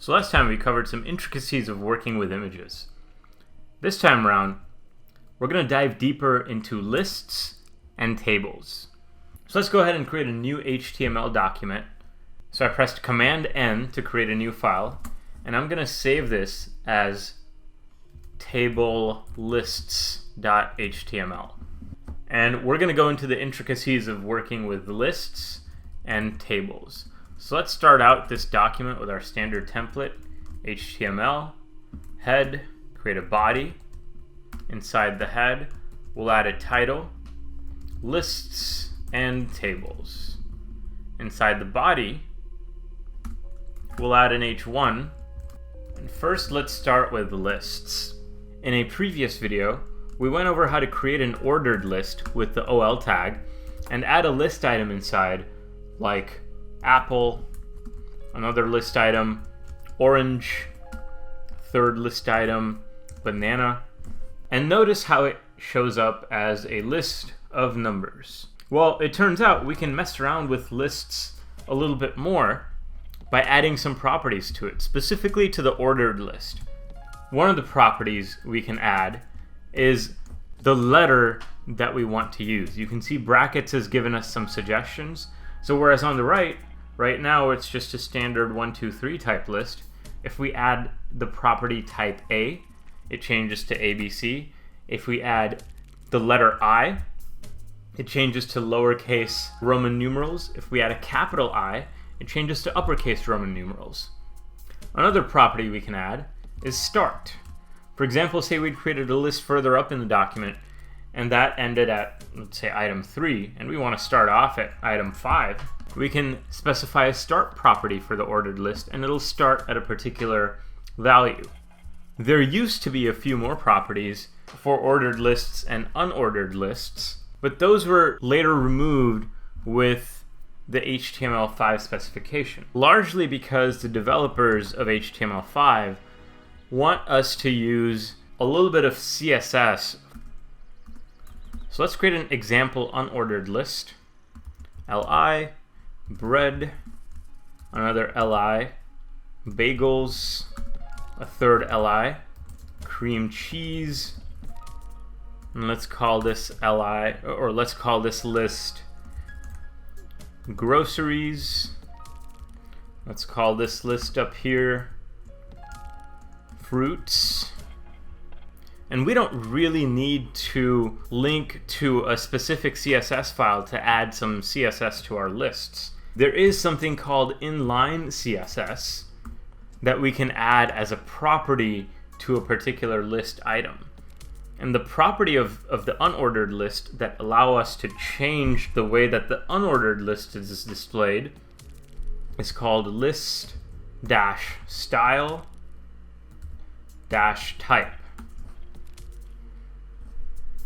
So last time we covered some intricacies of working with images. This time around, we're going to dive deeper into lists and tables. So let's go ahead and create a new HTML document. So I pressed Command N to create a new file, and I'm going to save this as table lists.html. And we're going to go into the intricacies of working with lists and tables. So let's start out this document with our standard template, HTML, head, create a body. Inside the head, we'll add a title, lists, and tables. Inside the body, we'll add an H1. And first, let's start with lists. In a previous video, we went over how to create an ordered list with the OL tag and add a list item inside, like apple, another list item, orange, third list item, banana. And notice how it shows up as a list of numbers. Well, it turns out we can mess around with lists a little bit more by adding some properties to it, specifically to the ordered list. One of the properties we can add is the letter that we want to use. You can see brackets has given us some suggestions. So whereas on the right now it's just a standard 1, 2, 3 type list. If we add the property type A, it changes to ABC. If we add the letter I, it changes to lowercase Roman numerals. If we add a capital I, it changes to uppercase Roman numerals. Another property we can add is start. For example, say we'd created a list further up in the document, and that ended at, let's say, item 3, and we want to start off at item 5. We can specify a start property for the ordered list, and it'll start at a particular value. There used to be a few more properties for ordered lists and unordered lists, but those were later removed with the HTML5 specification, largely because the developers of HTML5 want us to use a little bit of CSS. So let's create an example unordered list. Li, bread, another Li, bagels, a third Li, cream cheese, and let's call this Li, or let's call this list groceries. Let's call this list up here fruits. And we don't really need to link to a specific CSS file to add some CSS to our lists. There is something called inline CSS that we can add as a property to a particular list item. And the property of the unordered list that allow us to change the way that the unordered list is displayed is called list-style-type.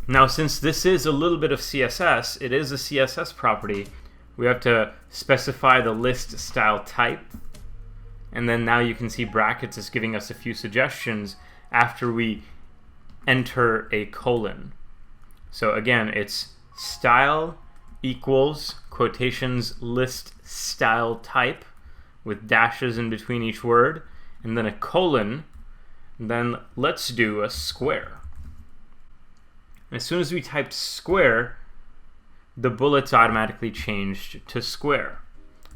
Now, since this is a little bit of CSS, it is a CSS property, we have to specify the list style type. And then now you can see brackets is giving us a few suggestions after we enter a colon. So again, it's style equals quotations list style type with dashes in between each word, and then a colon. Then let's do a square. As soon as we typed square, the bullets automatically changed to square.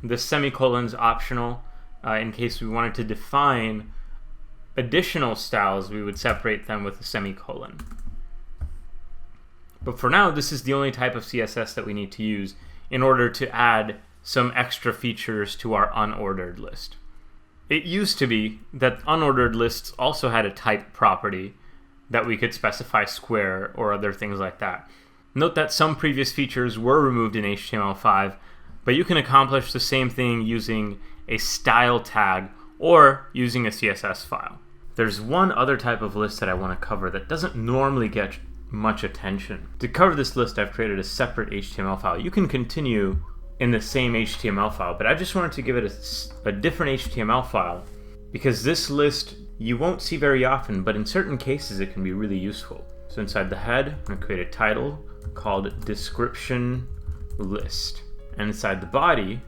The semicolon's optional. In case we wanted to define additional styles, we would separate them with a semicolon. But for now, this is the only type of CSS that we need to use in order to add some extra features to our unordered list. It used to be that unordered lists also had a type property that we could specify square or other things like that. Note that some previous features were removed in HTML5, but you can accomplish the same thing using a style tag or using a CSS file. There's one other type of list that I want to cover that doesn't normally get much attention. To cover this list, I've created a separate HTML file. You can continue in the same HTML file, but I just wanted to give it a different HTML file because this list you won't see very often, but in certain cases it can be really useful. So inside the head, I'm going to create a title called description list. And inside the body,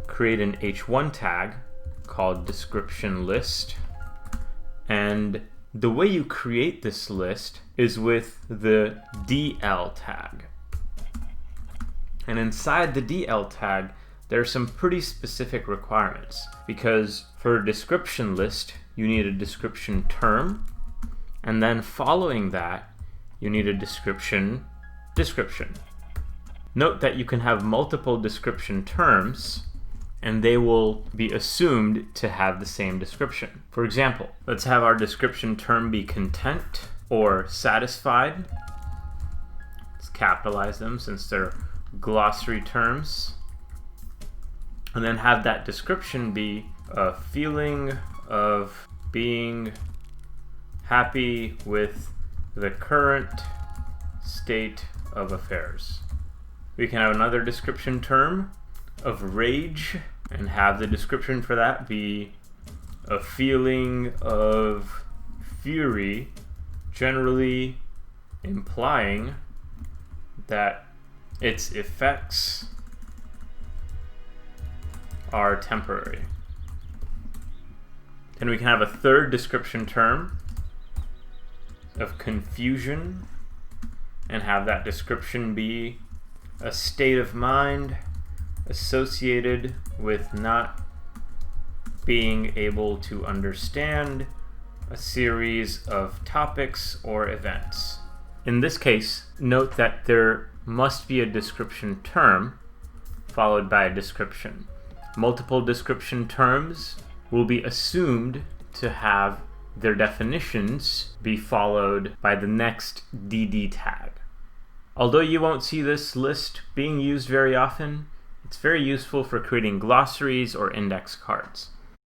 create an H1 tag called description list. And the way you create this list is with the DL tag. And inside the DL tag, there are some pretty specific requirements, because for a description list, you need a description term, and then following that, you need a description. Note that you can have multiple description terms, and they will be assumed to have the same description. For example, let's have our description term be content or satisfied. Let's capitalize them since they're glossary terms. And then have that description be a feeling of being happy with the current state of affairs. We can have another description term of rage and have the description for that be a feeling of fury, generally implying that its effects are temporary. Then we can have a third description term of confusion and have that description be a state of mind associated with not being able to understand a series of topics or events. In this case, note that there must be a description term followed by a description. Multiple description terms will be assumed to have their definitions be followed by the next DD tag. Although you won't see this list being used very often, it's very useful for creating glossaries or index cards.